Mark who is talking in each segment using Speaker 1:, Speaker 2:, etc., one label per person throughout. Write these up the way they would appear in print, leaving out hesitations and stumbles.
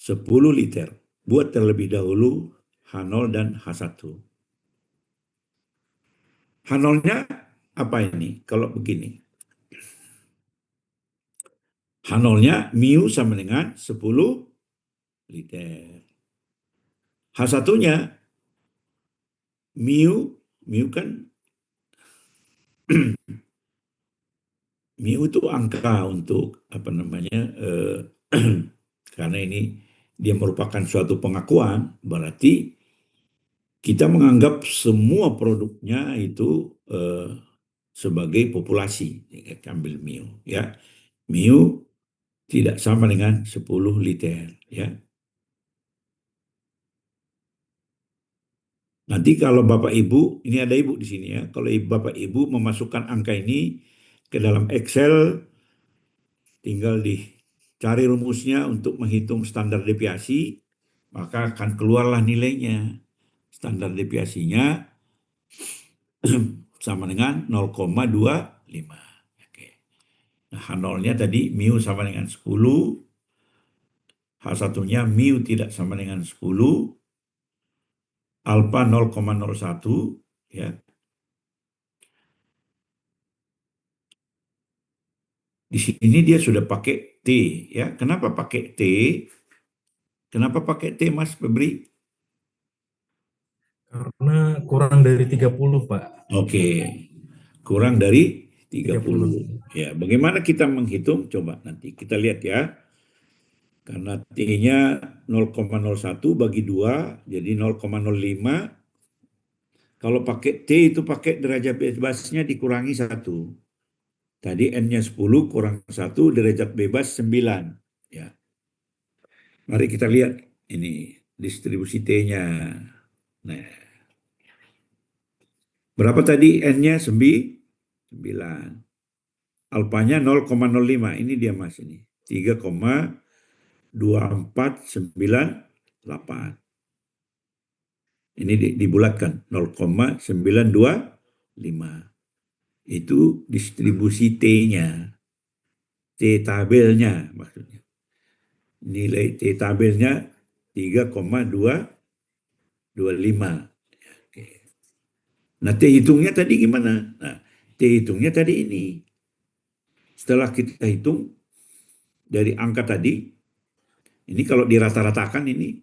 Speaker 1: 10 liter. Buat terlebih dahulu H0 dan H1. H0-nya apa ini? Kalau begini. H0-nya mu sama dengan 10 liter. H1-nya mu kan mu itu angka untuk apa namanya karena ini dia merupakan suatu pengakuan, berarti kita menganggap semua produknya itu sebagai populasi. Ambil mu, ya. Mu tidak sama dengan 10 liter, ya. Nanti kalau Bapak Ibu, ini ada Ibu di sini, ya. Kalau Bapak Ibu memasukkan angka ini ke dalam Excel, tinggal dicari rumusnya untuk menghitung standar deviasi, maka akan keluarlah nilainya. Standar deviasinya sama dengan 0,25. Oke. Nah, H0-nya tadi mu sama dengan 10, H1-nya mu tidak sama dengan 10, alfa 0,01, ya. Di sini dia sudah pakai T, ya. Kenapa pakai T? Kenapa pakai T, Mas Febri?
Speaker 2: Karena kurang dari 30, Pak.
Speaker 1: Oke. Kurang dari
Speaker 2: 30.
Speaker 1: 30. Ya, bagaimana kita menghitung? Coba nanti kita lihat, ya. Karena T-nya 0,01 bagi 2, jadi 0,05. Kalau pakai T itu pakai derajat bebasnya dikurangi 1. Tadi N-nya 10 kurang 1, derajat bebas 9. Ya. Mari kita lihat ini distribusi T-nya. Nah, berapa tadi N-nya? 9. Alfanya 0,05. Ini dia, Mas, ini. 3,2498. Ini dibulatkan 0,925. Itu distribusi T-nya. T tabelnya maksudnya. Nilai T tabelnya 3,225. Oke. Nah, T hitungnya tadi gimana? Nah, T hitungnya tadi ini. Setelah kita hitung dari angka tadi, ini kalau dirata-ratakan ini,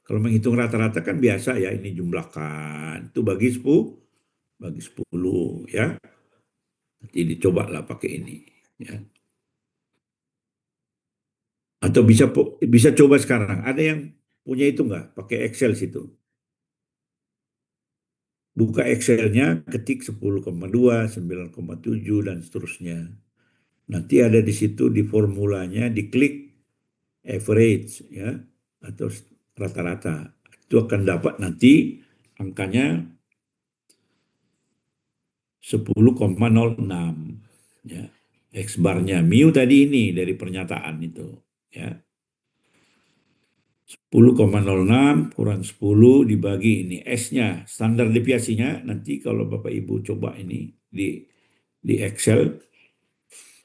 Speaker 1: kalau menghitung rata-rata kan biasa, ya, ini jumlahkan. Itu bagi 10, ya. Nanti dicoba lah pakai ini, ya. Atau bisa coba sekarang. Ada yang punya itu nggak? Pakai Excel situ. Buka Excelnya, ketik 10,2, 9,7 dan seterusnya. Nanti ada di situ di formulanya, diklik average, ya, atau rata-rata. Itu akan dapat nanti angkanya 10,06, ya. X barnya mu tadi ini dari pernyataan itu, ya. 10,06 kurang 10 dibagi ini S-nya, standar deviasinya. Nanti kalau Bapak Ibu coba ini di Excel,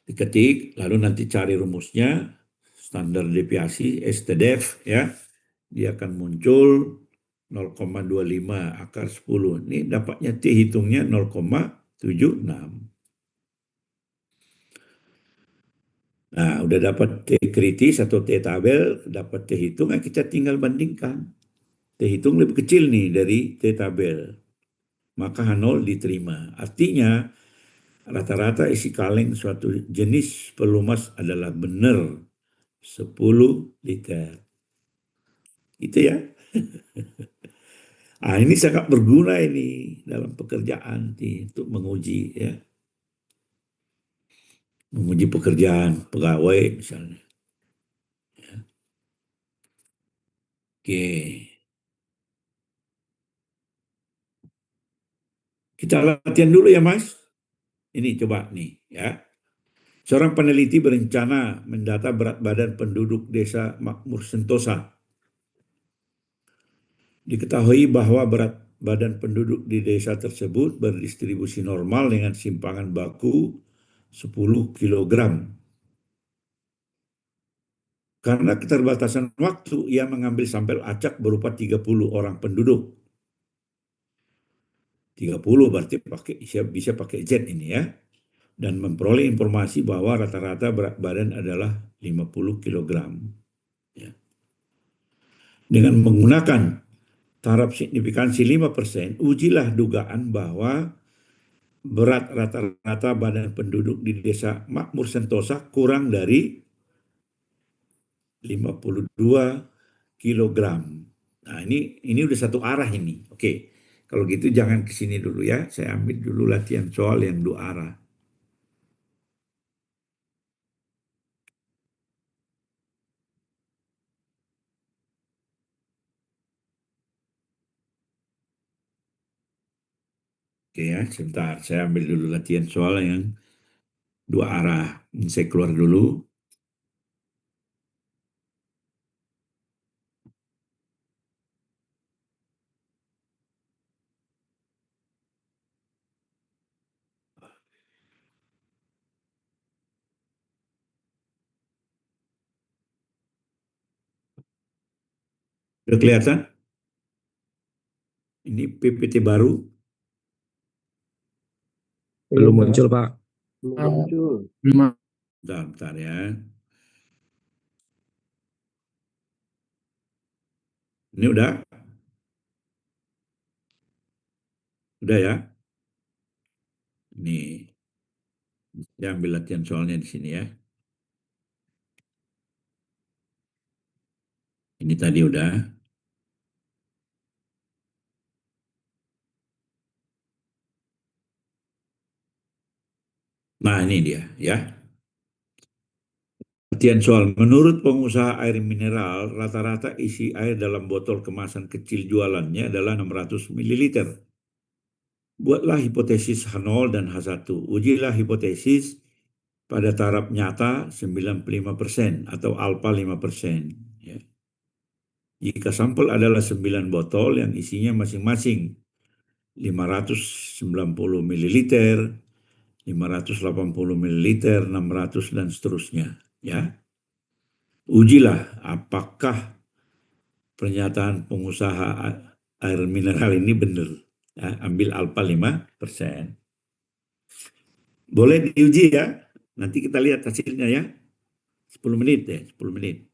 Speaker 1: diketik, lalu nanti cari rumusnya, standar deviasi, STDEV, ya. Dia akan muncul 0,25 akar 10. Ini dapatnya T hitungnya 0,76. Nah, udah dapat T kritis atau T tabel, dapat T hitung, kita tinggal bandingkan. T hitung lebih kecil nih dari T tabel. Maka H0 diterima. Artinya, rata-rata isi kaleng suatu jenis pelumas adalah benar 10 liter. Itu, ya. Ah, ini sangat berguna ini dalam pekerjaan untuk menguji, ya. Menguji pekerjaan pegawai misalnya. Oke. Kita latihan dulu, ya, Mas. Ini coba nih, ya. Seorang peneliti berencana mendata berat badan penduduk desa Makmur Sentosa. Diketahui bahwa berat badan penduduk di desa tersebut berdistribusi normal dengan simpangan baku 10 kg. Karena keterbatasan waktu, ia mengambil sampel acak berupa 30 orang penduduk. 30 berarti bisa pakai Z ini ya. Dan memperoleh informasi bahwa rata-rata berat badan adalah 50 kilogram. Ya. Dengan menggunakan taraf signifikansi 5%, ujilah dugaan bahwa berat rata-rata badan penduduk di desa Makmur Sentosa kurang dari 52 kilogram. Nah, ini udah satu arah ini. Oke. Kalau gitu jangan ke sini dulu ya. Saya ambil dulu latihan soal yang dua arah. Oke ya, sebentar. Saya ambil dulu latihan soal yang dua arah. Ini saya keluar dulu. Udah kelihatan? Ini PPT baru.
Speaker 2: Belum muncul, Pak.
Speaker 3: Belum muncul.
Speaker 1: Bentar, bentar ya. Ini udah? Udah ya? Ini, saya ambil latihan soalnya di sini ya. Ini tadi udah. Nah, ini dia ya. Latihan soal. Menurut pengusaha air mineral, rata-rata isi air dalam botol kemasan kecil jualannya adalah 600 ml. Buatlah hipotesis H0 dan H1. Ujilah hipotesis pada taraf nyata 95% atau alfa 5%. Ya. Jika sampel adalah 9 botol yang isinya masing-masing 590 ml, 580 ml, 600 dan seterusnya. Ya. Ujilah apakah pernyataan pengusaha air mineral ini benar. Ya, ambil alfa 5%. Boleh diuji ya. Nanti kita lihat hasilnya ya. 10 menit ya, 10 menit.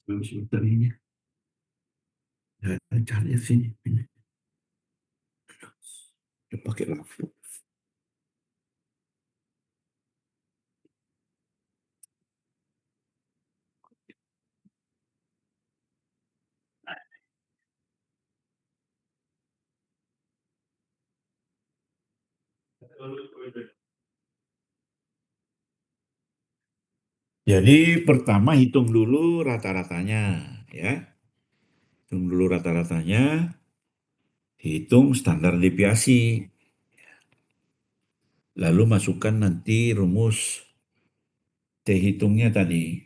Speaker 1: Sebentar ini. Cari sini. Pakai lampu. Jadi pertama hitung dulu rata-ratanya ya. Hitung dulu rata-ratanya, hitung standar deviasi. Lalu masukkan nanti rumus T hitungnya tadi.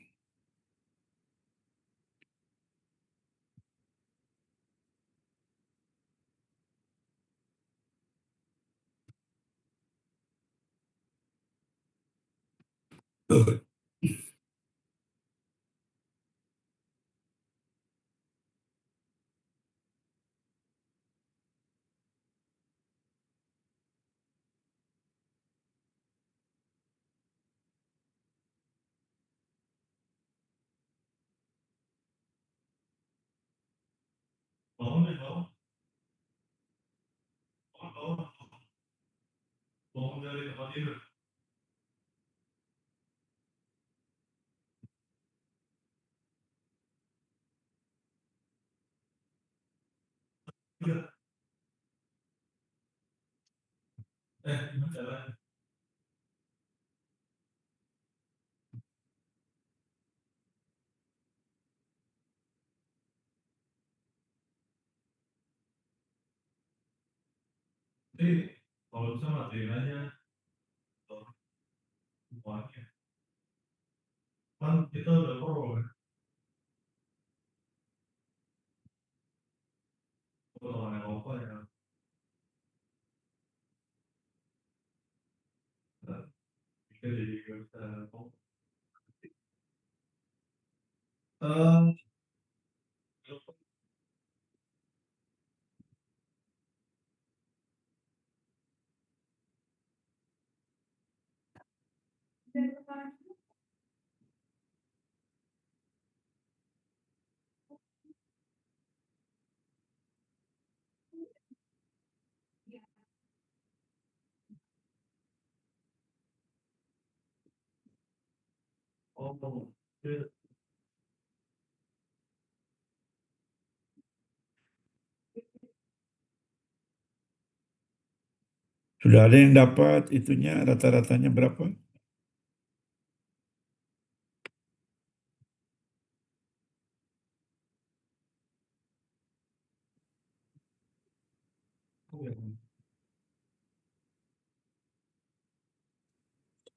Speaker 1: Sudah ada yang dapat itunya rata-ratanya berapa?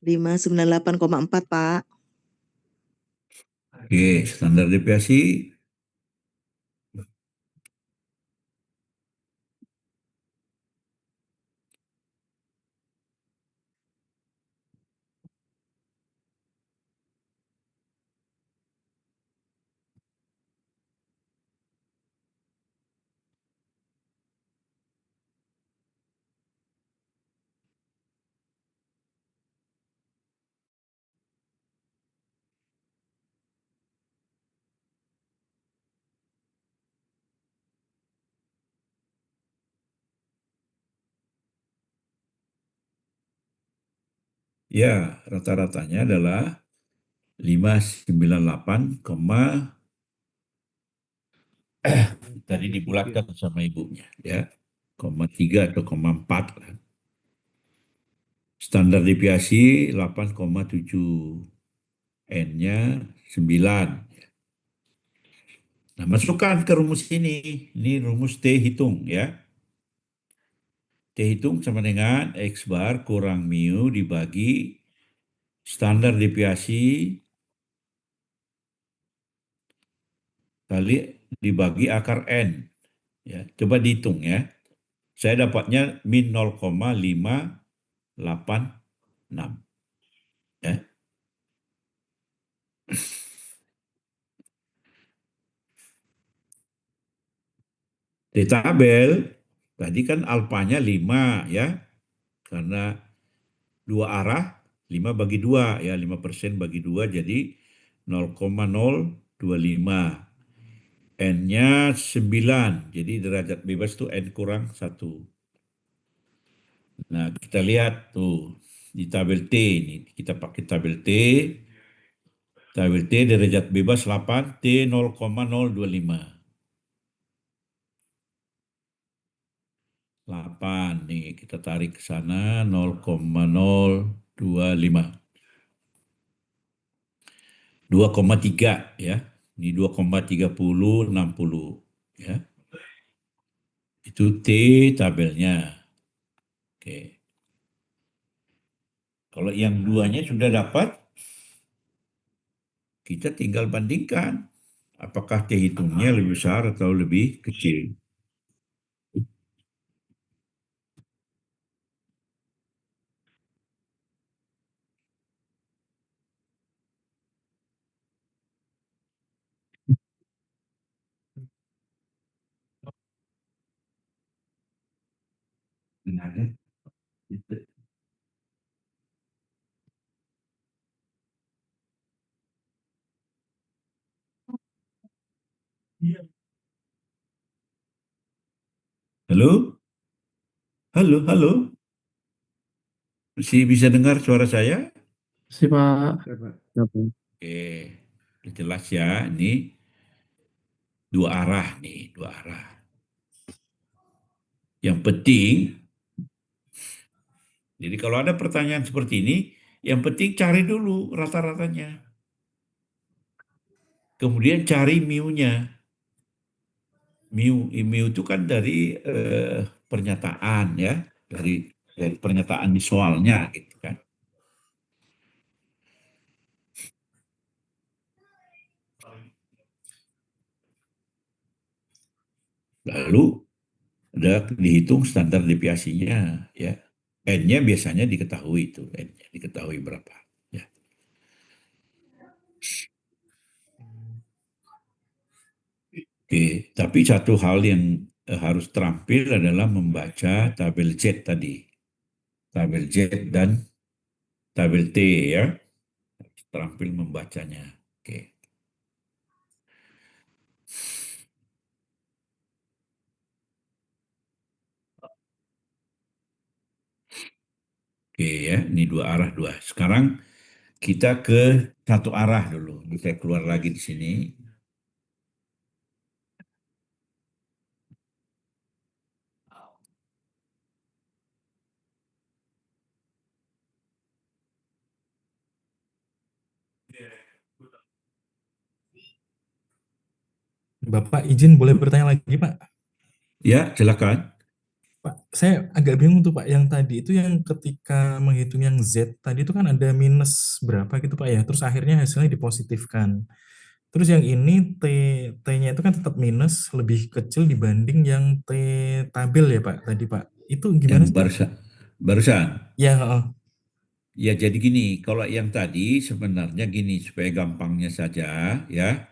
Speaker 3: Lima 598,4 Pak.
Speaker 1: Oke, standar deviasi ya rata-ratanya adalah 598, tadi dibulatkan sama ibunya ya, 3 atau 4 lah. Standar deviasi 8,7, N-nya 9. Nah, masukkan ke rumus ini. Ini rumus T hitung ya. T hitung sama dengan X bar kurang mu dibagi standar deviasi kali dibagi akar N. Ya, coba dihitung ya. Saya dapatnya min 0,586. Ya. Di tabel, tadi kan alfanya 5 ya. Karena dua arah, 5 bagi 2 ya, 5% bagi 2 jadi 0,025. N-nya 9, jadi derajat bebas itu N kurang 1. Nah, kita lihat tuh di tabel T ini, kita pakai tabel T. Tabel T derajat bebas 8, T 0,025. 8 nih, kita tarik ke sana 0,025. 2,3 ya. Ini 2,3060 ya. Itu T tabelnya. Oke. Kalau yang duanya sudah dapat, kita tinggal bandingkan. Apakah T hitungnya lebih besar atau lebih kecil. Halo? Halo, halo? Masih bisa dengar suara saya?
Speaker 2: Si Pak. Oke.
Speaker 1: Oke, jelas ya. Ini dua arah nih, dua arah. Yang penting, jadi kalau ada pertanyaan seperti ini, yang penting cari dulu rata-ratanya. Kemudian cari mu-nya. Mu itu kan dari pernyataan ya, dari pernyataan visualnya gitu kan. Lalu udah dihitung standar deviasinya ya. N-nya biasanya diketahui itu, N-nya diketahui berapa ya. Oke, tapi satu hal yang harus terampil adalah membaca tabel Z tadi. Tabel Z dan tabel T ya. Terampil membacanya. Oke. Oke ya, ini dua arah dua. Sekarang kita ke satu arah dulu. Saya keluar lagi di sini.
Speaker 4: Bapak izin boleh bertanya lagi, Pak?
Speaker 1: Ya, silakan.
Speaker 4: Pak, saya agak bingung tuh Pak, yang tadi itu yang ketika menghitung yang Z tadi itu kan ada minus berapa gitu Pak ya, terus akhirnya hasilnya dipositifkan. Terus yang ini T-nya itu kan tetap minus, lebih kecil dibanding yang T tabel ya Pak tadi Pak. Itu
Speaker 1: Yang
Speaker 4: gimana sih Pak?
Speaker 1: barusan.
Speaker 4: Ya, heeh.
Speaker 1: Ya, jadi gini, kalau yang tadi sebenarnya gini, supaya gampangnya saja ya.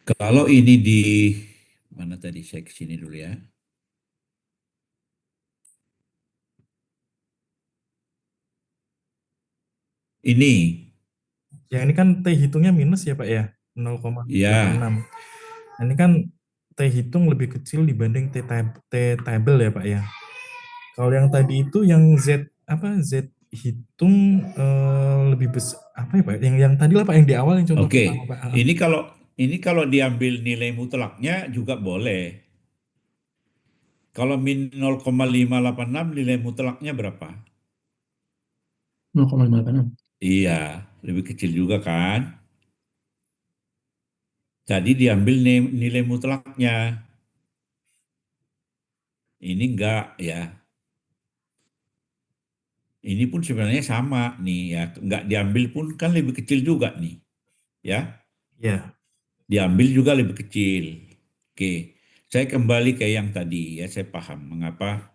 Speaker 1: Kalau ini di mana tadi, saya ke sini dulu ya. Ini
Speaker 4: Yang ini kan T hitungnya minus ya Pak ya, 0,86.
Speaker 1: ya,
Speaker 4: Nah, ini kan T hitung lebih kecil dibanding T tabel ya Pak ya. Kalau yang tadi itu yang Z apa Z hitung lebih besar apa ya Pak? Yang tadi lah Pak yang di awal yang contoh
Speaker 1: oke.
Speaker 4: pertama Pak. Heeh.
Speaker 1: Ini kalau diambil nilai mutlaknya juga boleh. Kalau min 0,586 nilai mutlaknya berapa?
Speaker 2: 0,56.
Speaker 1: Iya, lebih kecil juga kan? Jadi diambil nilai mutlaknya. Ini enggak ya. Ini pun sebenarnya sama nih ya. Enggak diambil pun kan lebih kecil juga nih. Ya,
Speaker 4: Ya,
Speaker 1: diambil juga lebih kecil. Oke, saya kembali ke yang tadi ya. Saya paham mengapa.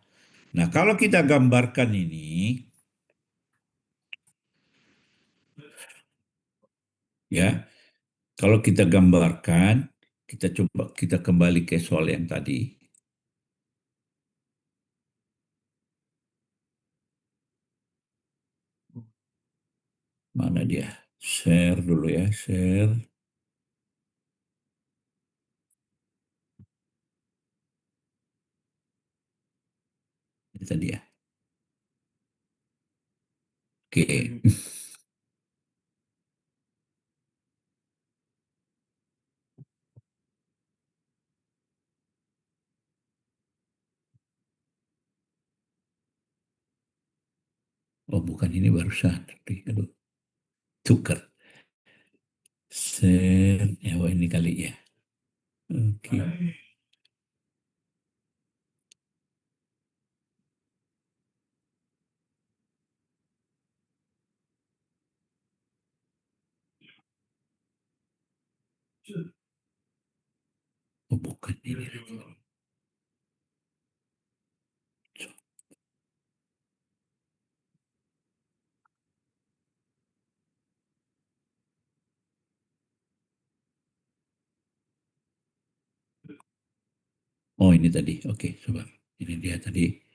Speaker 1: Nah, kalau kita gambarkan ini, ya, kalau kita gambarkan, kita coba kita kembali ke soal yang tadi. Mana dia? Share dulu ya, share. Ini tadi ya. Oke. Oh, bukan ini barusan. Aduh, tukar. Share. Ya, oh, ini kali ya. Oke. Oh, bukan ini lagi. Oh, ini tadi. Oke, coba. Ini dia tadi.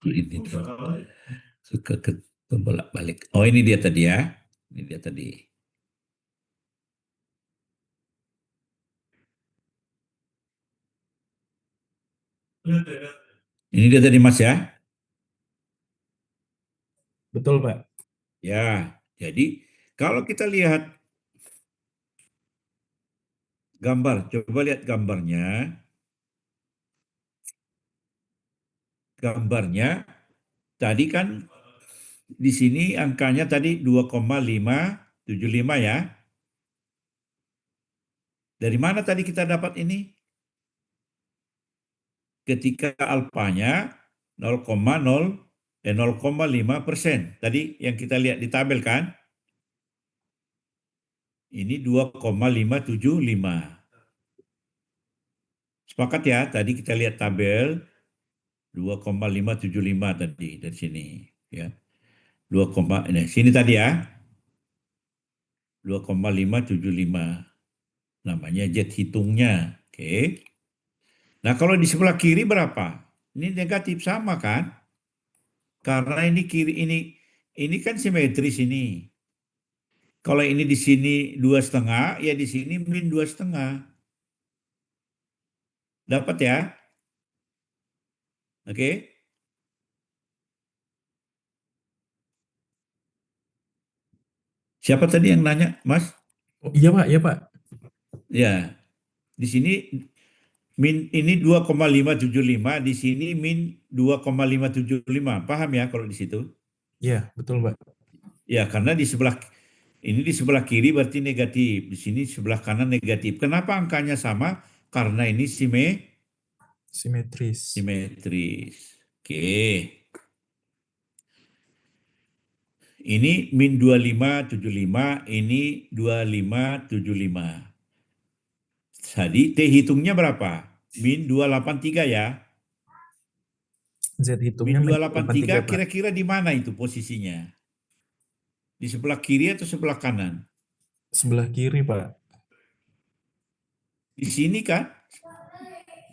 Speaker 1: Ini tuh suka bolak-balik. Oh, ini dia tadi ya. Ini dia tadi. Ini dia tadi Mas ya.
Speaker 4: Betul, Pak.
Speaker 1: Ya, jadi kalau kita lihat gambar, coba lihat gambarnya. Gambarnya tadi kan di sini angkanya tadi 2,575 ya. Dari mana tadi kita dapat ini? Ketika alfanya 0,5%. Tadi yang kita lihat di tabel kan? Ini 2,575. Sepakat ya, tadi kita lihat tabel 2,575 tadi dari sini ya. 2, ini sini tadi ya. 2,575. Namanya jet hitungnya. Oke. Nah, kalau di sebelah kiri berapa? Ini negatif sama kan? Karena ini kiri ini kan simetris ini. Kalau ini di sini 2,5, ya di sini min 2,5. Dapat ya? Oke. Siapa tadi yang nanya, Mas?
Speaker 4: Oh, iya, Pak. Iya, Pak.
Speaker 1: Ya, di sini min ini 2,575, di sini min 2,575. Paham ya kalau di situ?
Speaker 4: Iya, betul, Pak.
Speaker 1: Ya, karena di sebelah kiri berarti negatif, di sini sebelah kanan negatif. Kenapa angkanya sama? Karena ini
Speaker 4: Simetris.
Speaker 1: simetris. Oke. Ini min 2575, ini 2575. Jadi T hitungnya berapa? Min 283 ya.
Speaker 4: Z hitungnya
Speaker 1: Min
Speaker 4: min 83,
Speaker 1: 283
Speaker 4: Pak.
Speaker 1: kira-kira di mana itu posisinya? Di sebelah kiri atau sebelah kanan?
Speaker 4: Sebelah kiri, Pak.
Speaker 1: Di sini kan?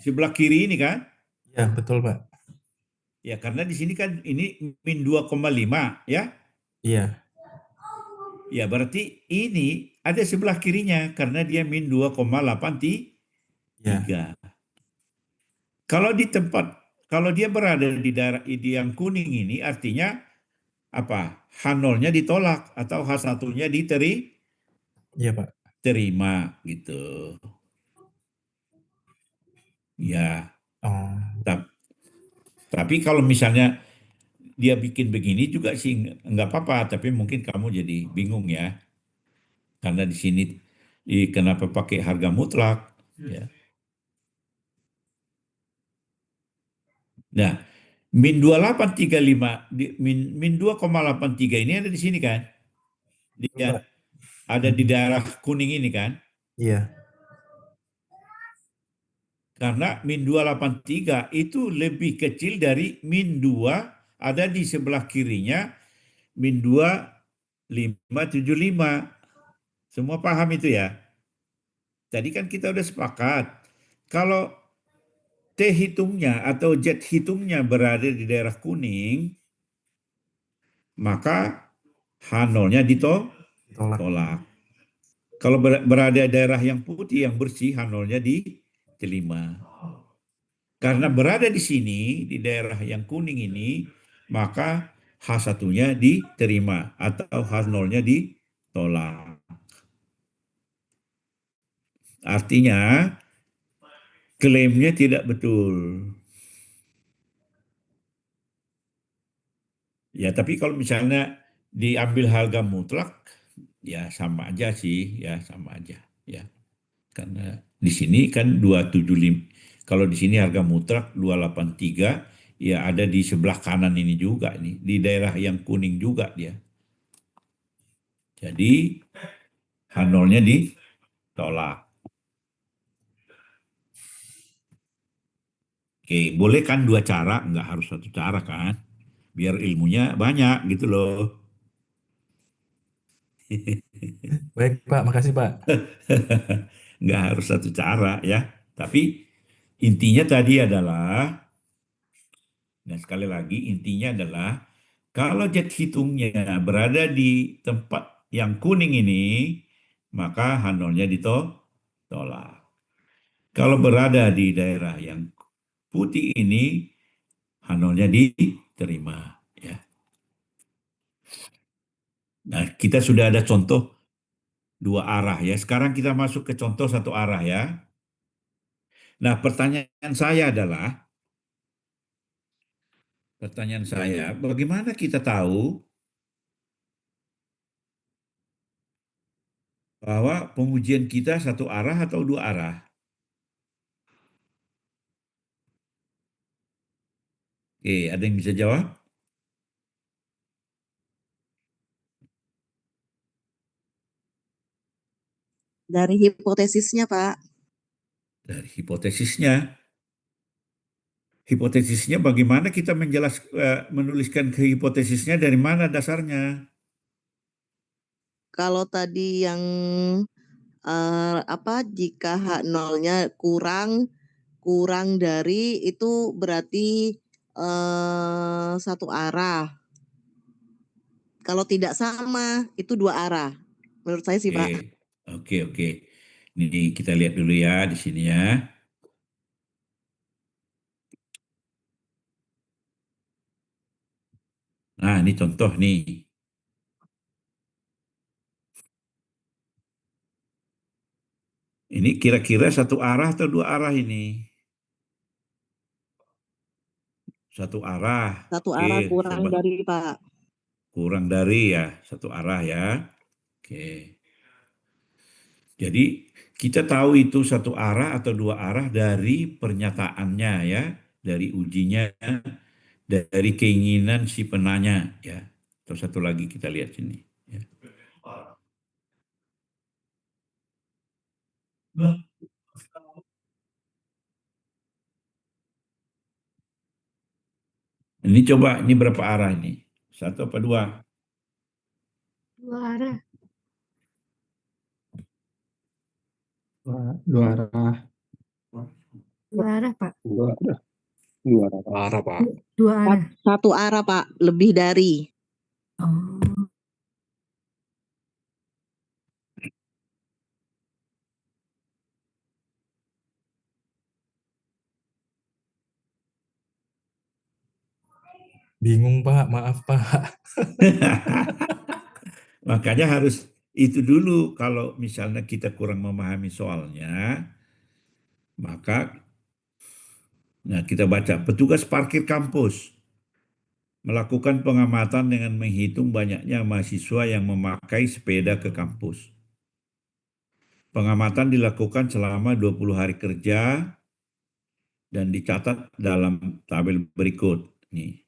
Speaker 1: Sebelah kiri ini kan?
Speaker 4: Ya, betul, Pak.
Speaker 1: Ya, karena di sini kan ini min 2,5 ya.
Speaker 4: Iya.
Speaker 1: Ya, berarti ini ada sebelah kirinya karena dia min 2,83.
Speaker 4: Ya.
Speaker 1: Kalau dia berada di daerah yang kuning ini artinya apa? H0-nya ditolak atau H1-nya
Speaker 4: Iya, Pak.
Speaker 1: diterima gitu. Ya,
Speaker 4: Oh,
Speaker 1: tapi kalau misalnya dia bikin begini juga sih nggak apa-apa, tapi mungkin kamu jadi bingung ya. Karena di sini kenapa pakai harga mutlak ya. Nah, min 2835 min 2,83 ini ada di sini kan? Dia
Speaker 4: Pak.
Speaker 1: ada di daerah kuning ini kan?
Speaker 4: Iya.
Speaker 1: Karena min 283 itu lebih kecil dari min 2 ada di sebelah kirinya min 2575. Semua paham itu ya? Tadi kan kita udah sepakat. Kalau T hitungnya atau Z hitungnya berada di daerah kuning, maka H0-nya ditolak. Kalau berada di daerah yang putih, yang bersih, H0-nya diterima. Karena berada di sini, di daerah yang kuning ini, maka H1-nya diterima atau H0-nya ditolak. Artinya, klaimnya tidak betul. Ya, tapi kalau misalnya diambil harga mutlak, ya sama aja sih, ya sama aja. Ya, karena di sini kan 275. Kalau di sini harga mutlak 283, ya ada di sebelah kanan ini juga nih, di daerah yang kuning juga dia. Jadi H0-nya ditolak. Oke, boleh kan dua cara, nggak harus satu cara kan? Biar ilmunya banyak gitu loh.
Speaker 4: Baik, Pak. Makasih, Pak.
Speaker 1: Nggak harus satu cara ya. Tapi intinya tadi adalah Nah, sekali lagi intinya adalah kalau jet hitungnya berada di tempat yang kuning ini, maka Hanolnya ditolak. Kalau berada di daerah yang putih ini, Hanolnya diterima. Ya. Nah, kita sudah ada contoh dua arah ya. Sekarang kita masuk ke contoh satu arah ya. Nah, pertanyaan saya, bagaimana kita tahu bahwa pengujian kita satu arah atau dua arah? Oke, ada yang bisa jawab?
Speaker 3: Dari hipotesisnya, Pak.
Speaker 1: Dari hipotesisnya. Hipotesisnya bagaimana kita menuliskan ke hipotesisnya dari mana dasarnya?
Speaker 3: Kalau tadi yang jika H0-nya kurang dari itu berarti satu arah. Kalau tidak sama itu dua arah. Menurut saya sih, Pak.
Speaker 1: Oke. Ini kita lihat dulu ya di sini ya. Nah, ini contoh nih. Ini kira-kira satu arah atau dua arah ini? Satu arah.
Speaker 3: Satu
Speaker 1: Oke,
Speaker 3: arah kurang dari, Pak.
Speaker 1: kurang dari ya, satu arah ya. Oke. Jadi kita tahu itu satu arah atau dua arah dari pernyataannya ya, dari ujinya, dari keinginan si penanya ya. Atau satu lagi kita lihat sini. Ya. Ini coba, ini berapa arah ini? Satu apa dua?
Speaker 5: Dua arah.
Speaker 2: Dua arah.
Speaker 5: Dua arah, Pak.
Speaker 2: Dua arah, Pak.
Speaker 5: Dua arah.
Speaker 3: Satu arah, Pak. Lebih dari.
Speaker 5: Oh.
Speaker 4: Bingung Pak, maaf Pak.
Speaker 1: Makanya harus itu dulu. Kalau misalnya kita kurang memahami soalnya, maka kita baca. Petugas parkir kampus melakukan pengamatan dengan menghitung banyaknya mahasiswa yang memakai sepeda ke kampus. Pengamatan dilakukan selama 20 hari kerja dan dicatat dalam tabel berikut. Nih.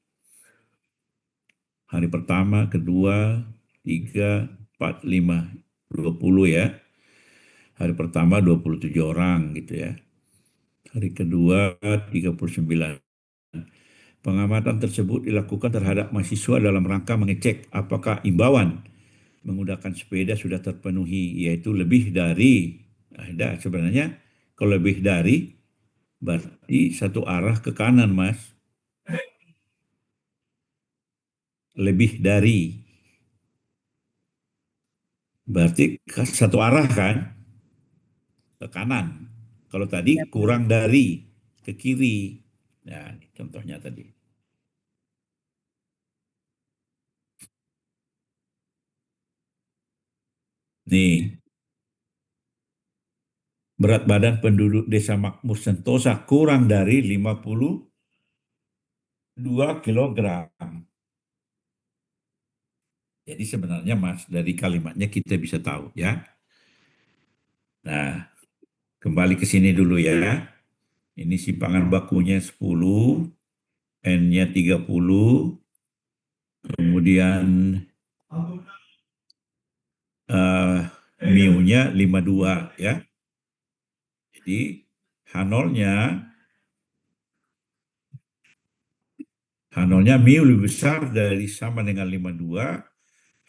Speaker 1: Hari pertama, kedua, 3, 4, 5, 20 ya. Hari pertama 27 orang gitu ya. Hari kedua 39. Pengamatan tersebut dilakukan terhadap mahasiswa dalam rangka mengecek apakah imbauan menggunakan sepeda sudah terpenuhi, yaitu lebih dari, ada sebenarnya kalau lebih dari berarti satu arah ke kanan, Mas. Lebih dari berarti satu arah kan ke kanan. Kalau tadi kurang dari ke kiri. Nah, ini contohnya tadi. Nih, berat badan penduduk Desa Makmur Sentosa kurang dari 52 kilogram. Jadi sebenarnya Mas, dari kalimatnya kita bisa tahu ya. Nah, kembali ke sini dulu ya. Ini simpangan bakunya 10, N-nya 30, kemudian mu-nya 52 ya. Jadi H0-nya mu lebih besar dari sama dengan 52,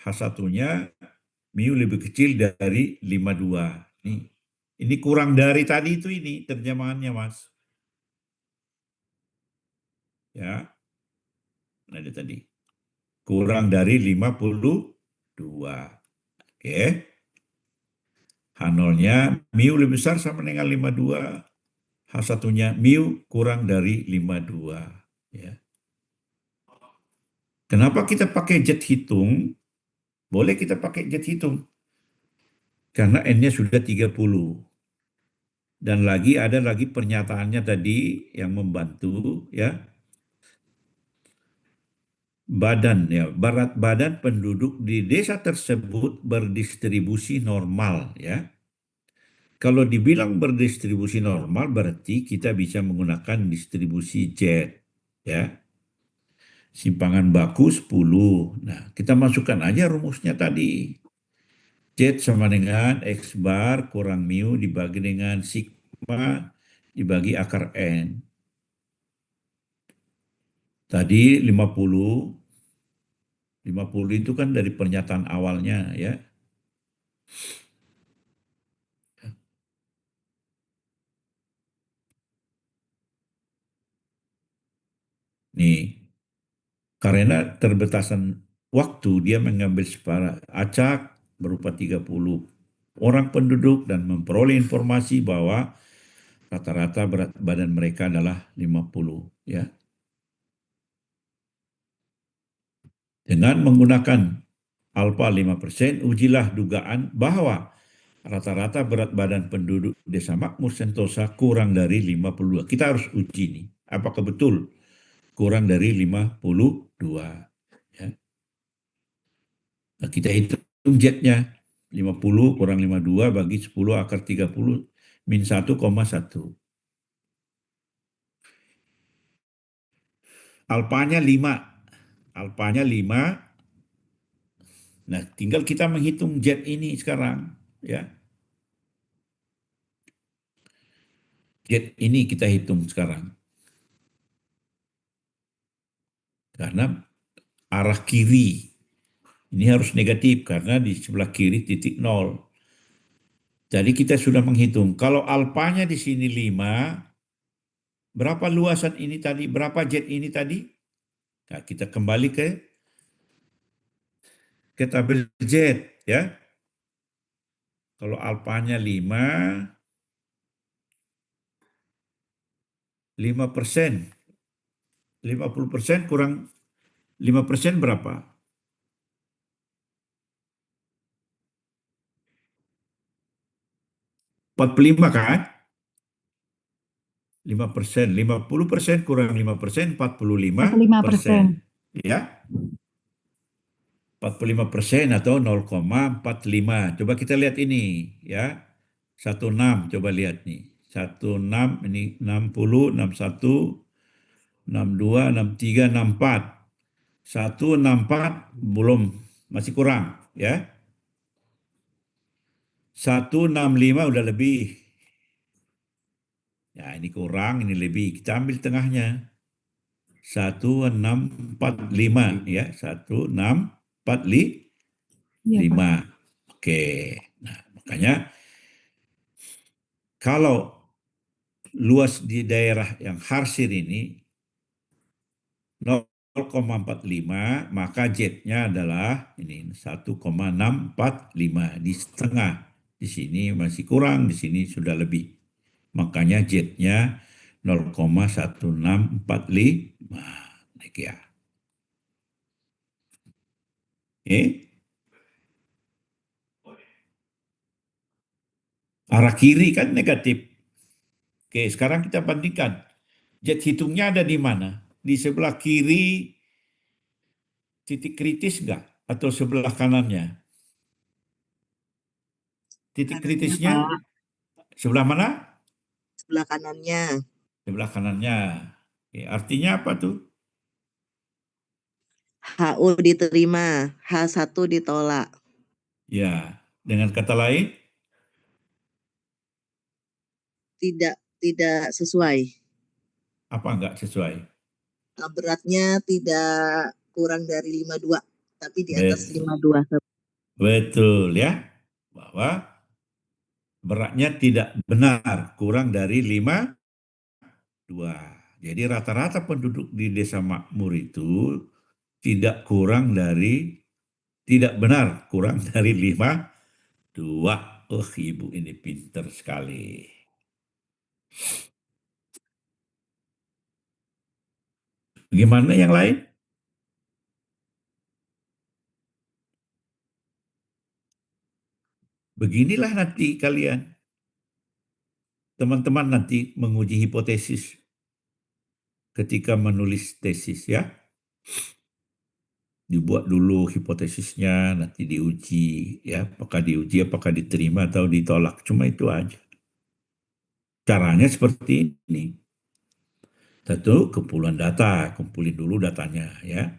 Speaker 1: H1-nya mu lebih kecil dari 52. Ini kurang dari tadi itu ini terjemahannya Mas. Ya. ada tadi. Kurang dari 52. Oke. H0-nya mu lebih besar sama dengan 52. H1-nya mu kurang dari 52. Ya. Kenapa kita pakai jet hitung? Boleh kita pakai jet hitung. Karena N-nya sudah 30. Dan ada lagi pernyataannya tadi yang membantu, ya. Berat badan penduduk di desa tersebut berdistribusi normal, ya. Kalau dibilang berdistribusi normal berarti kita bisa menggunakan distribusi Z, ya. Simpangan baku 10. Nah, kita masukkan aja rumusnya tadi. Z sama dengan X bar kurang mu dibagi dengan sigma dibagi akar N. Tadi 50. 50 itu kan dari pernyataan awalnya, ya. Nih, karena terbatasan waktu dia mengambil separah acak berupa 30 orang penduduk dan memperoleh informasi bahwa rata-rata berat badan mereka adalah 50, ya. Dengan menggunakan alfa 5%, ujilah dugaan bahwa rata-rata berat badan penduduk Desa Makmur Sentosa kurang dari 52. Kita harus uji nih, apakah betul kurang dari 52. Ya. Nah, kita hitung Z-nya. 50 kurang 52 bagi 10 akar 30 min 1,1. Alfanya 5. Alfanya 5. Nah, tinggal kita menghitung Z ini sekarang. Ya. Z ini kita hitung sekarang. Karena arah kiri ini harus negatif karena di sebelah kiri titik 0. Jadi kita sudah menghitung. Kalau alfanya di sini 5, berapa luasan ini tadi? Berapa Z ini tadi? Nah, kita kembali ke tabel Z, ya. Kalau alfanya 5%, 50% kurang 5% berapa? 45 kan? 5%, 50% kurang 5%, 45%. Ya. 45% atau 0,45. Coba kita lihat ini, ya. 16, coba lihat nih. 16 ini 60, 61, 62, 63, 64. 164 belum, masih kurang, ya. 165 udah lebih. Ya, ini kurang, ini lebih. Kita ambil tengahnya. 1645, ya. 1645.
Speaker 5: Iya, Pak.
Speaker 1: Oke. Nah, makanya kalau luas di daerah yang harsir ini 0,45, maka Z-nya adalah ini 1,645 di setengah. Di sini masih kurang, di sini sudah lebih. Makanya Z-nya 0,1645. Ya. Arah kiri kan negatif. Oke, sekarang kita bandingkan. Z hitungnya ada di mana? Di sebelah kiri titik kritis enggak? Atau sebelah kanannya? Titik
Speaker 3: Kanannya,
Speaker 1: kritisnya
Speaker 3: Pak.
Speaker 1: sebelah mana?
Speaker 3: Sebelah kanannya.
Speaker 1: Sebelah kanannya. Oke, artinya apa tuh?
Speaker 3: HU diterima, H1 ditolak.
Speaker 1: Ya, dengan kata lain?
Speaker 3: Tidak sesuai.
Speaker 1: Apa enggak sesuai?
Speaker 3: Beratnya tidak kurang dari 52, tapi di atas 52.
Speaker 1: Betul, ya. Bahwa beratnya tidak benar, kurang dari 52. Jadi rata-rata penduduk di Desa Makmur itu tidak benar kurang dari 52. Oh, Ibu ini pinter sekali. Gimana yang lain? Beginilah nanti kalian, teman-teman nanti menguji hipotesis ketika menulis tesis ya. Dibuat dulu hipotesisnya, nanti diuji ya, apakah diterima atau ditolak. Cuma itu aja. Caranya seperti ini. Satu, kumpulin dulu datanya ya.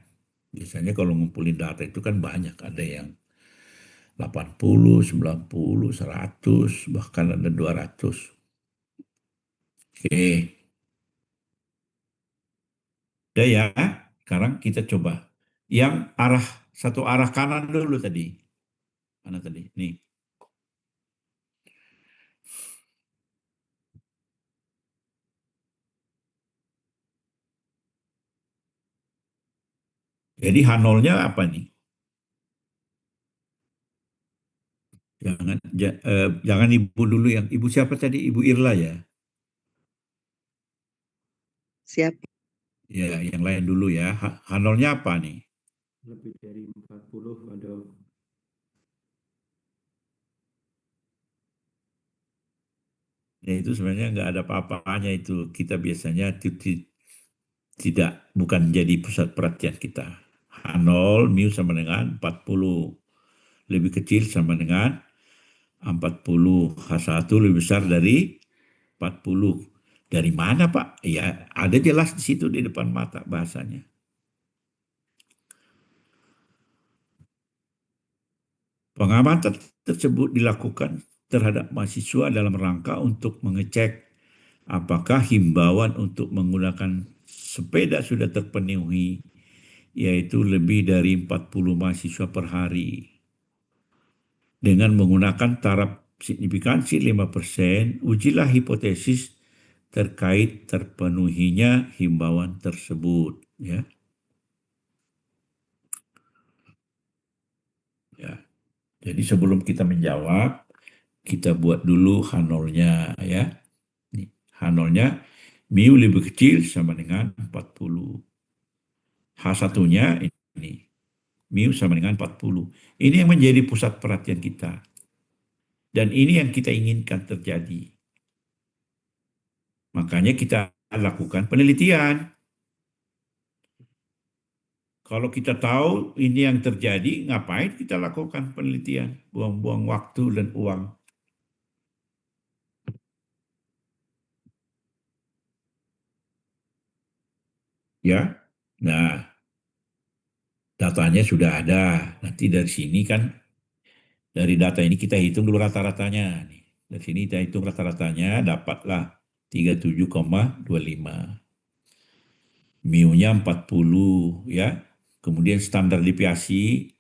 Speaker 1: Biasanya kalau ngumpulin data itu kan banyak, ada yang 80, 90, 100, bahkan ada 200. Oke. Udah ya, sekarang kita coba. Yang satu arah kanan dulu tadi. Mana tadi? Nih. Jadi H0-nya apa nih? Jangan Ibu dulu yang Ibu siapa tadi? Ibu Irla ya?
Speaker 3: Siap.
Speaker 1: Ya, yang lain dulu ya. H0-nya apa nih?
Speaker 2: Lebih dari 40 ada.
Speaker 1: Ya itu sebenarnya nggak ada apa-apanya itu. Kita biasanya bukan jadi pusat perhatian kita. H0 mu sama dengan 40. Lebih kecil sama dengan 40. H1 lebih besar dari 40. Dari mana Pak? Ya ada jelas di situ di depan mata bahasanya. Pengamatan tersebut dilakukan terhadap mahasiswa dalam rangka untuk mengecek apakah himbauan untuk menggunakan sepeda sudah terpenuhi, yaitu lebih dari 40 mahasiswa per hari. Dengan menggunakan taraf signifikansi 5%, ujilah hipotesis terkait terpenuhinya himbauan tersebut. Ya. Jadi sebelum kita menjawab, kita buat dulu H0-nya ya. H0-nya mu lebih kecil sama dengan 40. H1-nya ini mu sama dengan 40. Ini yang menjadi pusat perhatian kita. Dan ini yang kita inginkan terjadi. Makanya kita lakukan penelitian. Kalau kita tahu ini yang terjadi, ngapain kita lakukan penelitian? Buang-buang waktu dan uang. Ya, nah datanya sudah ada. Nanti dari sini kan, dari data ini kita hitung dulu rata-ratanya. Dari sini kita hitung rata-ratanya, dapatlah 37,25. Mu-nya 40 ya. Kemudian standar deviasi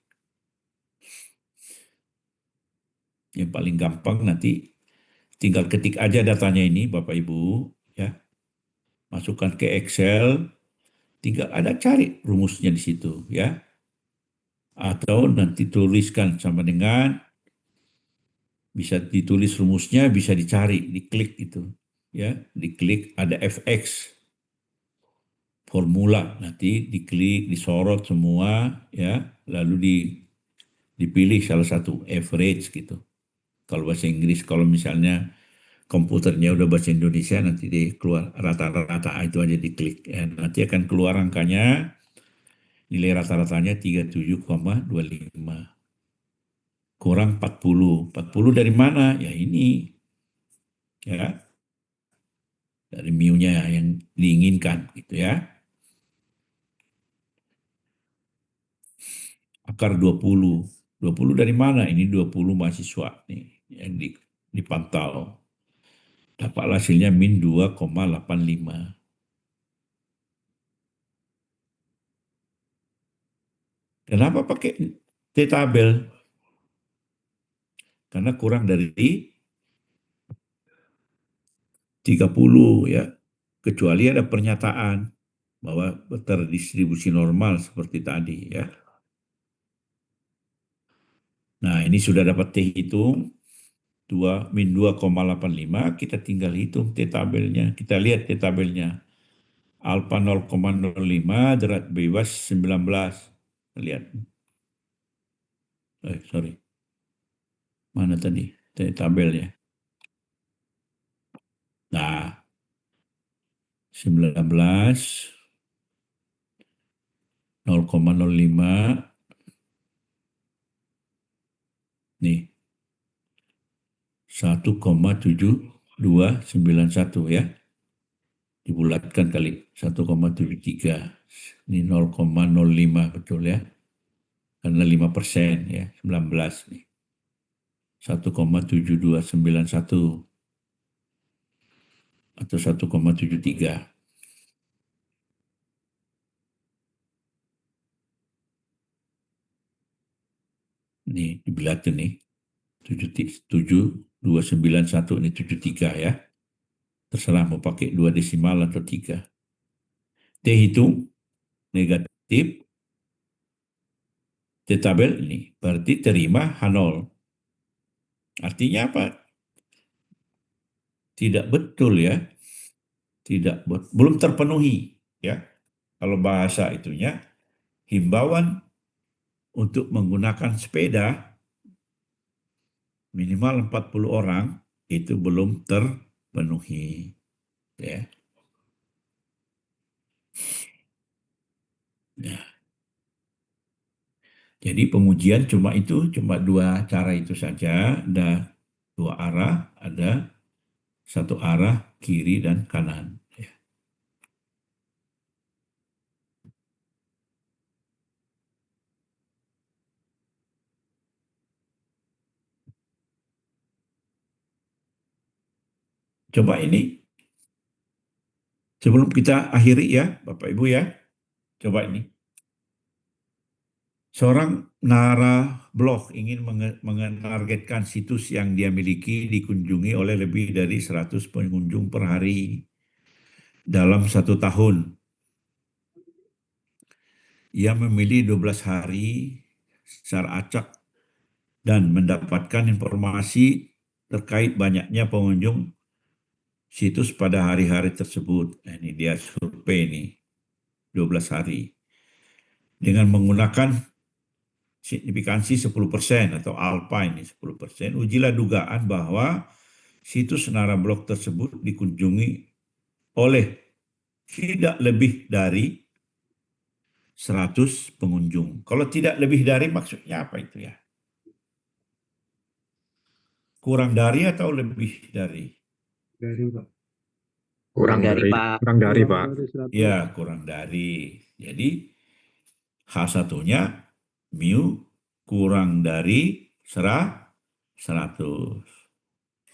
Speaker 1: yang paling gampang nanti tinggal ketik aja datanya ini Bapak Ibu ya. Masukkan ke Excel, tinggal ada cari rumusnya di situ ya. Atau nanti tuliskan sama dengan, bisa ditulis rumusnya, bisa dicari, diklik gitu ya. Diklik ada FX formula, nanti diklik, disorot semua ya, lalu dipilih salah satu average gitu. Kalau bahasa Inggris, kalau misalnya komputernya udah bahasa Indonesia, nanti dia keluar rata-rata itu aja diklik ya. Nanti akan keluar angkanya, nilai rata-ratanya 37,25 kurang 40. 40 dari mana? Ya ini ya, dari mu-nya yang diinginkan gitu ya. Akar 20. 20 dari mana? Ini 20 mahasiswa nih yang dipantau. Dapat hasilnya min 2,85. Kenapa pakai T-tabel? Karena kurang dari 30 ya. Kecuali ada pernyataan bahwa terdistribusi normal seperti tadi ya. Nah, ini sudah dapat T hitung 2-2,85, kita tinggal hitung T tabelnya. Kita lihat T tabelnya. Alfa 0,05, derajat bebas 19. Lihat. Sorry. Mana tadi T tabelnya? Nah, 19 0,05 nih 1,7291 ya, dibulatkan kali 1,73, ini 0,05 betul ya, karena 5% ya, 19 nih 1,7291 atau 1,73. Nih dibulatkan nih 7291, ini 73 ya. Terserah mau pakai 2 desimal atau 3. T hitung negatif T tabel ini, berarti terima H0. Artinya apa? Tidak betul ya. Belum terpenuhi ya. Kalau bahasa itunya, himbauan untuk menggunakan sepeda minimal 40 orang itu belum terpenuhi ya. Ya. Jadi pengujian cuma 2 cara itu saja, ada 2 arah, ada 1 arah kiri dan kanan. Ya. Coba ini sebelum kita akhiri ya, Bapak Ibu ya. Coba ini. Seorang narablog ingin menargetkan situs yang dia miliki dikunjungi oleh lebih dari 100 pengunjung per hari dalam 1 tahun. Ia memilih 12 hari secara acak dan mendapatkan informasi terkait banyaknya pengunjung situs pada hari-hari tersebut. Nah, ini dia survei nih, 12 hari. Dengan menggunakan signifikansi 10% atau alpha ini 10%, ujilah dugaan bahwa situs narablog tersebut dikunjungi oleh tidak lebih dari 100 pengunjung. Kalau tidak lebih dari maksudnya apa itu ya? Kurang dari atau lebih dari?
Speaker 2: Dari Pak.
Speaker 6: Kurang dari,
Speaker 5: Pak.
Speaker 6: kurang dari, Pak.
Speaker 2: Dari 100.
Speaker 1: Ya, kurang dari. Jadi H1-nya mu kurang dari 100.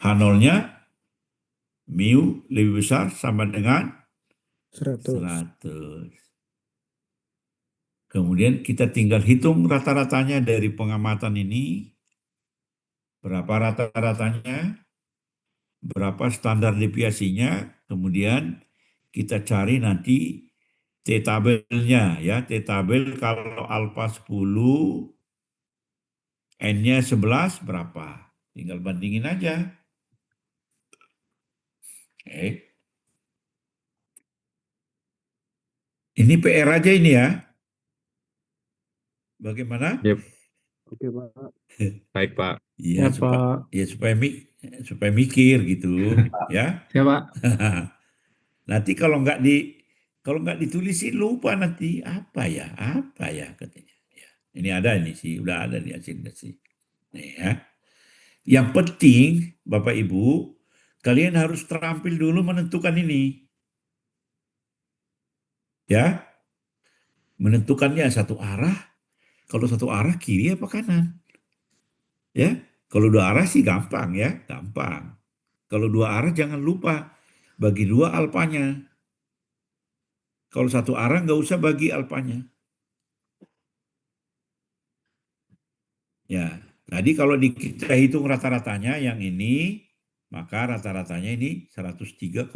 Speaker 1: H0-nya mu lebih besar sama dengan 100. Kemudian kita tinggal hitung rata-ratanya dari pengamatan ini. Berapa rata-ratanya, berapa standar deviasinya, kemudian kita cari nanti T tabelnya ya. T tabel kalau alfa 10, N-nya 11 berapa? Tinggal bandingin aja. Oke. Ini PR aja ini ya. Bagaimana?
Speaker 6: Yep.
Speaker 2: Oke Pak.
Speaker 6: Baik, Pak.
Speaker 1: Iya,
Speaker 2: Ya, Pak.
Speaker 1: supaya mikir gitu ya.
Speaker 6: Ya, Pak.
Speaker 1: Nanti kalau nggak ditulisin lupa nanti apa ya katanya. Ya. Ini ada ini sih, udah ada di hasilnya sih. Nih ya. Yang penting Bapak Ibu, kalian harus terampil dulu menentukan ini. Ya. Menentukannya satu arah. Kalau satu arah kiri apa kanan? Ya. Kalau 2 arah sih gampang ya, gampang. Kalau 2 arah jangan lupa bagi 2 alfanya. Kalau 1 arah nggak usah bagi alfanya. Ya, jadi kalau kita hitung rata-ratanya yang ini, maka rata-ratanya ini 103,5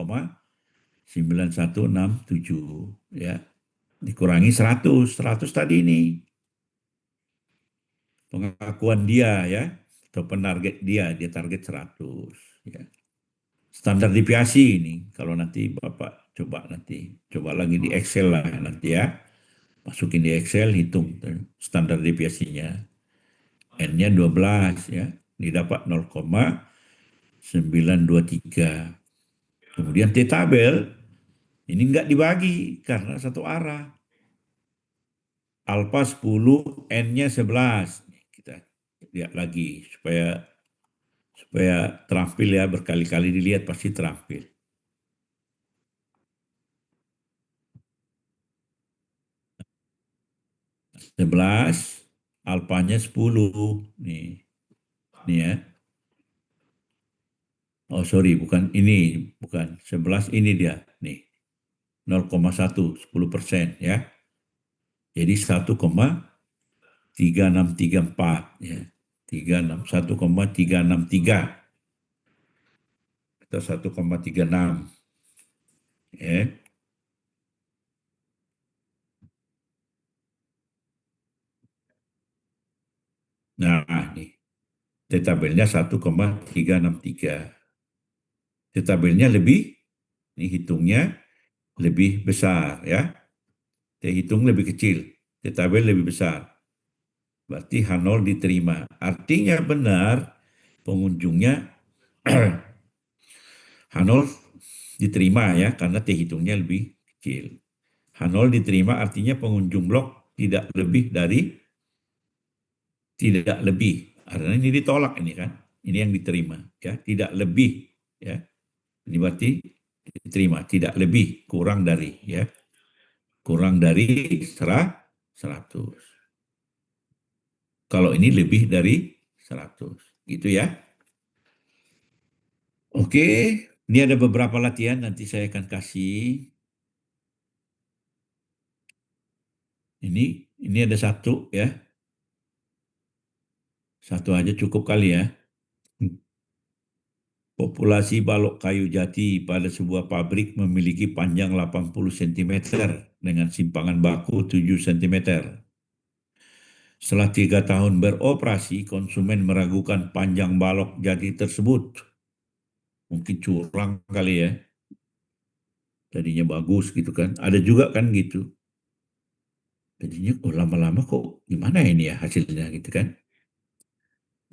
Speaker 1: 9167 ya. Dikurangi 100. 100 tadi ini pengakuan dia ya, atau penarget dia target 100 ya. Standar deviasi ini kalau nanti Bapak coba lagi di Excel lah nanti ya. Masukin di Excel, hitung standar deviasinya. N-nya 12 ya. Didapat 0,923. Kemudian T tabel ini enggak dibagi karena satu arah. Alfa 10, N-nya 11. Kita lihat lagi supaya terampil ya, berkali-kali dilihat pasti terampil. Sebelas, alfanya 10. Nih ya. Oh sorry, bukan ini, bukan 11 ini dia. Nih, 0,1, 10% ya. Jadi 1,3634 ya. 1,363 atau 1,36 ya. Nah, nih. Tabelnya 1,363. Tabelnya lebih, ini hitungnya lebih besar ya. Hitung lebih kecil, tabel lebih besar. Berarti H0 diterima. Artinya benar pengunjungnya H0 diterima ya, karena T hitungnya lebih kecil. H0 diterima artinya pengunjung blok tidak lebih, karena ini ditolak ini kan, ini yang diterima ya, tidak lebih ya. Ini berarti diterima, tidak lebih, kurang dari ya. Kurang dari 100. Kalau ini lebih dari 100, gitu ya. Oke, ini ada beberapa latihan nanti saya akan kasih. Ini ada satu ya. Satu aja cukup kali ya. Populasi balok kayu jati pada sebuah pabrik memiliki panjang 80 cm dengan simpangan baku 7 cm. Setelah 3 tahun beroperasi, konsumen meragukan panjang balok jati tersebut. Mungkin curang kali ya. Tadinya bagus gitu kan. Ada juga kan gitu. Jadinya lama-lama kok gimana ini ya hasilnya gitu kan.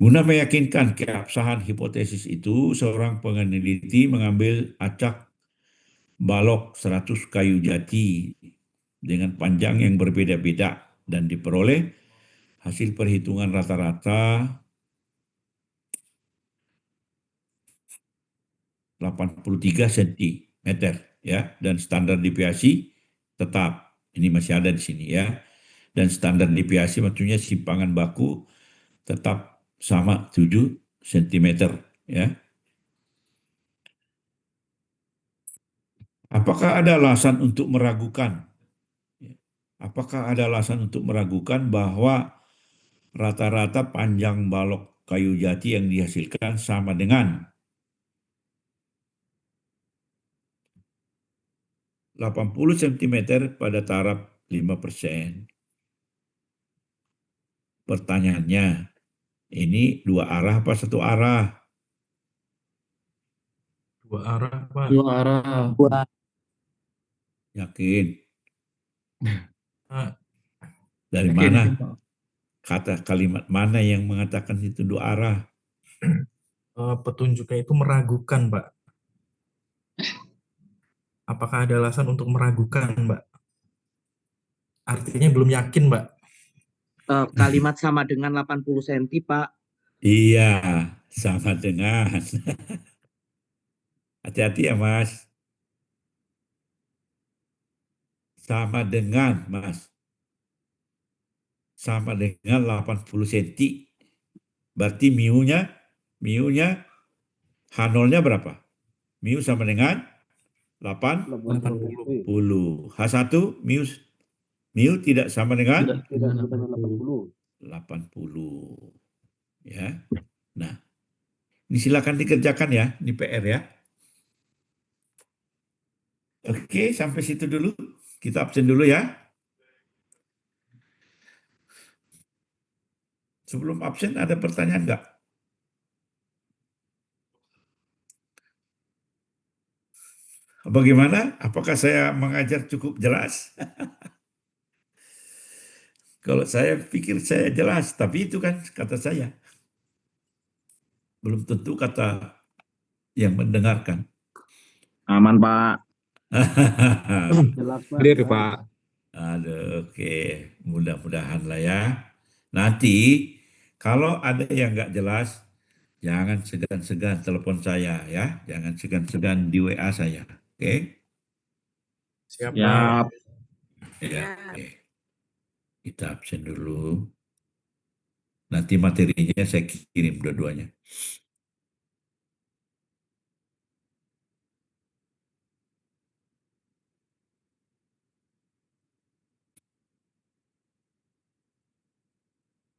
Speaker 1: Guna meyakinkan keabsahan hipotesis itu, seorang peneliti mengambil acak balok 100 kayu jati dengan panjang yang berbeda-beda dan diperoleh hasil perhitungan rata-rata 83 cm ya, dan standar deviasi tetap ini masih ada di sini ya. Dan standar deviasi maksudnya simpangan baku tetap sama 7 cm ya. Apakah ada alasan untuk meragukan? Apakah ada alasan untuk meragukan bahwa rata-rata panjang balok kayu jati yang dihasilkan sama dengan 80 cm pada taraf 5%? Pertanyaannya, ini dua arah apa satu arah?
Speaker 4: Dua arah, Pak.
Speaker 6: Dua arah.
Speaker 1: Yakin?
Speaker 4: Pak,
Speaker 1: Dari
Speaker 6: Yakin,
Speaker 1: mana?
Speaker 6: yakin, Pak.
Speaker 1: Kata kalimat mana yang mengatakan itu dua arah?
Speaker 4: petunjuknya itu meragukan, Pak. Apakah ada alasan untuk meragukan, Mbak? Artinya belum yakin, Mbak.
Speaker 7: Kalimat sama dengan 80 cm, Pak.
Speaker 1: Iya, sama dengan. Hati-hati ya, Mas. Sama dengan, Mas. Sama dengan 80 cm. Berarti mu-nya H0-nya berapa? Mu sama dengan 80. H1 mu tidak sama dengan
Speaker 6: Tidak 80.
Speaker 1: 80. Ya. Nah, ini silakan dikerjakan ya, ini PR ya. Oke, sampai situ dulu. Kita absen dulu ya. Sebelum absen ada pertanyaan nggak? Bagaimana? Apakah saya mengajar cukup jelas? Kalau saya pikir saya jelas, tapi itu kan kata saya. Belum tentu kata yang mendengarkan.
Speaker 7: Aman, Pak.
Speaker 6: Jelas, Pak.
Speaker 2: Hadir, Pak.
Speaker 1: Aduh, oke. Mudah-mudahan lah ya. Nanti kalau ada yang nggak jelas, jangan segan-segan telepon saya ya. Jangan segan-segan di WA saya. Oke?
Speaker 4: Siap, Pak.
Speaker 7: Siap.
Speaker 1: Ya, oke. Kita absen dulu. Nanti materinya saya kirim dua-duanya.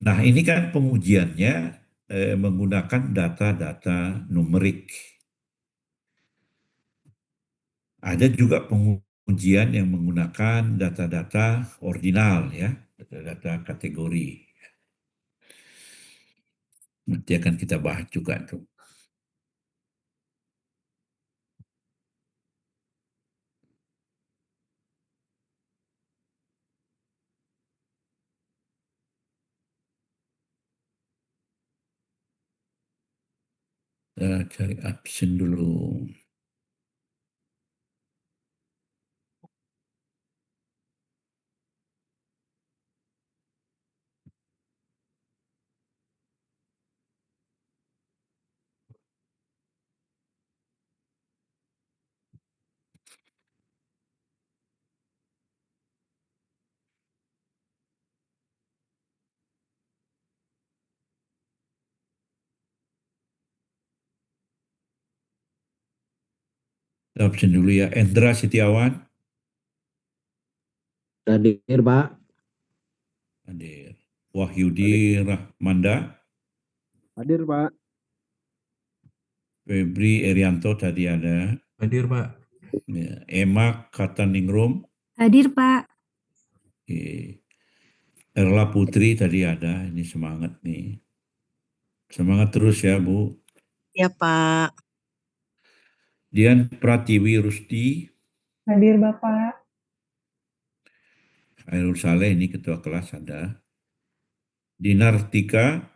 Speaker 1: Nah, ini kan pengujiannya menggunakan data-data numerik. Ada juga pengujian yang menggunakan data-data ordinal ya, data-data kategori. Nanti akan kita bahas juga tuh. Kita cari absen dulu. Kita absen dulu ya. Endra Setiawan.
Speaker 6: Hadir, Pak.
Speaker 1: Hadir. Wahyudi Rahmanda.
Speaker 6: Hadir, Pak.
Speaker 1: Febri Erianto tadi ada.
Speaker 4: Hadir, Pak.
Speaker 1: Ya, Emma Kataningrum.
Speaker 5: Hadir, Pak.
Speaker 1: Oke. Erla Putri tadi ada. Ini semangat nih. Semangat terus ya, Bu.
Speaker 3: Ya, Pak.
Speaker 1: Dian Pratiwi Rusti.
Speaker 8: Hadir Bapak.
Speaker 1: Khairul Saleh ini ketua kelas ada. Dinar Tika.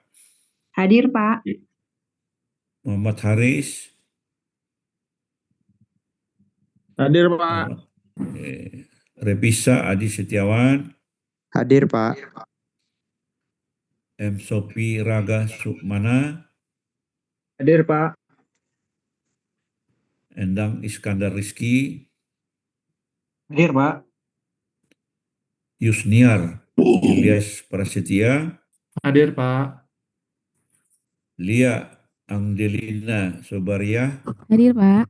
Speaker 8: Hadir Pak.
Speaker 1: Muhammad Haris.
Speaker 6: Hadir, Pak.
Speaker 1: Revisa Adi Setiawan.
Speaker 6: Hadir, Pak.
Speaker 1: M. Sopi Raga Sukmana.
Speaker 6: Hadir, Pak.
Speaker 1: Endang Iskandar Rizki.
Speaker 6: Hadir, Pak.
Speaker 1: Yusniar Ilyas Prasetya.
Speaker 6: Hadir, Pak.
Speaker 1: Lia Angdelina Sobaria.
Speaker 5: Hadir, Pak.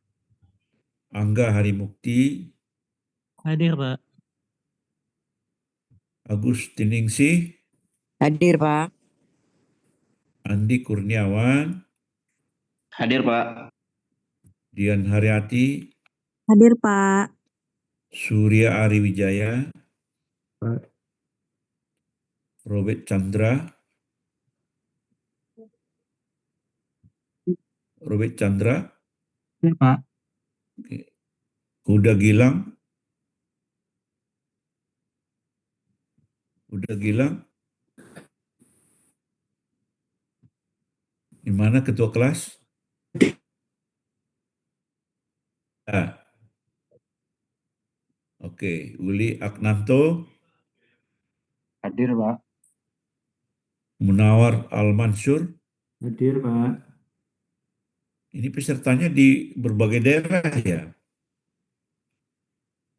Speaker 1: Angga Harimukti.
Speaker 7: Hadir, Pak.
Speaker 1: Agus Tiningsih.
Speaker 3: Hadir, Pak.
Speaker 1: Andi Kurniawan.
Speaker 7: Hadir, Pak.
Speaker 1: Dian Haryati.
Speaker 3: Hadir, Pak.
Speaker 1: Surya Ari Wijaya.
Speaker 6: Pak.
Speaker 1: Robert Chandra. Robert Chandra.
Speaker 6: Hadir, Pak.
Speaker 1: Huda Gilang. Huda Gilang. Di mana ketua kelas? Ah. Oke, Uli Aknanto.
Speaker 6: Hadir, Pak.
Speaker 1: Munawar Al-Mansur.
Speaker 6: Hadir, Pak.
Speaker 1: Ini pesertanya di berbagai daerah ya?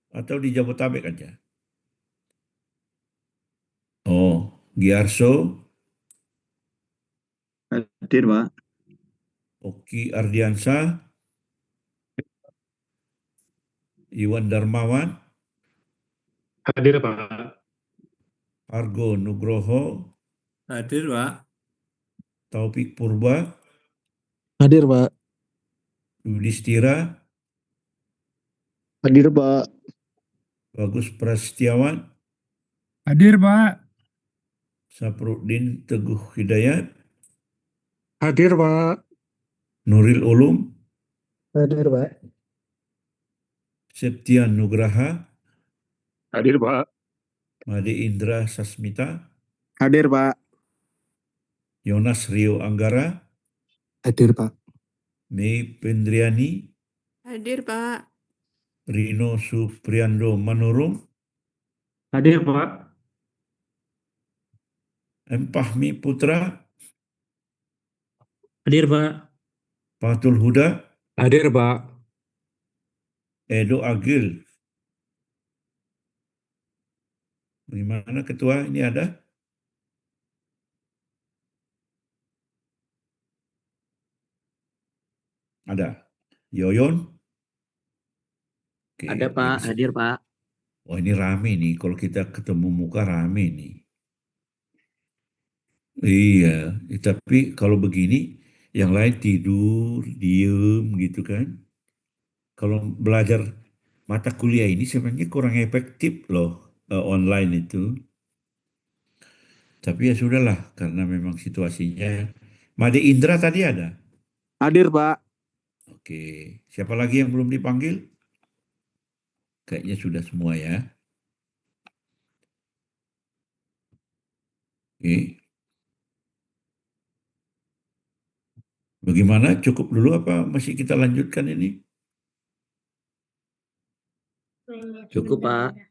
Speaker 1: Atau di Jabotabek aja? Oh, Giarso.
Speaker 6: Hadir, Pak.
Speaker 1: Oki Ardiansa. Iwan Darmawan.
Speaker 2: Hadir, Pak.
Speaker 1: Argo Nugroho.
Speaker 2: Hadir, Pak.
Speaker 1: Taufik Purba.
Speaker 6: Hadir, Pak.
Speaker 1: Yudhistira.
Speaker 6: Hadir, Pak.
Speaker 1: Bagus Prasetyawan,
Speaker 6: Hadir, Pak.
Speaker 1: Saprudin Teguh Hidayat,
Speaker 6: Hadir, Pak.
Speaker 1: Nuril Ulum,
Speaker 6: Hadir, Pak.
Speaker 1: Septian Nugraha,
Speaker 6: Hadir, Pak.
Speaker 1: Made Indra Sasmita,
Speaker 6: Hadir, Pak.
Speaker 1: Yonas Rio Anggara,
Speaker 6: Hadir, Pak.
Speaker 1: Mei Pendriani,
Speaker 9: Hadir, Pak.
Speaker 1: Rino Supriando Manurung,
Speaker 2: Hadir, Pak.
Speaker 1: M. Fahmi Putra,
Speaker 2: Hadir, Pak.
Speaker 1: Fatul Huda,
Speaker 6: Hadir, Pak.
Speaker 1: Edo Agil. Bagaimana Ketua ini ada? Ada. Yoyon? Oke,
Speaker 7: Ada Pak, hadir Pak.
Speaker 1: Wah ini rame nih, kalau kita ketemu muka rame nih. Iya, tapi kalau begini, yang lain tidur, diem gitu kan. Kalau belajar mata kuliah ini sebenarnya kurang efektif loh, online itu. Tapi ya sudahlah, karena memang situasinya. Made Indra tadi ada?
Speaker 6: Hadir, Pak.
Speaker 1: Oke, siapa lagi yang belum dipanggil? Kayaknya sudah semua ya. Oke. Bagaimana? Cukup dulu apa masih kita lanjutkan ini?
Speaker 7: Cukup Pak.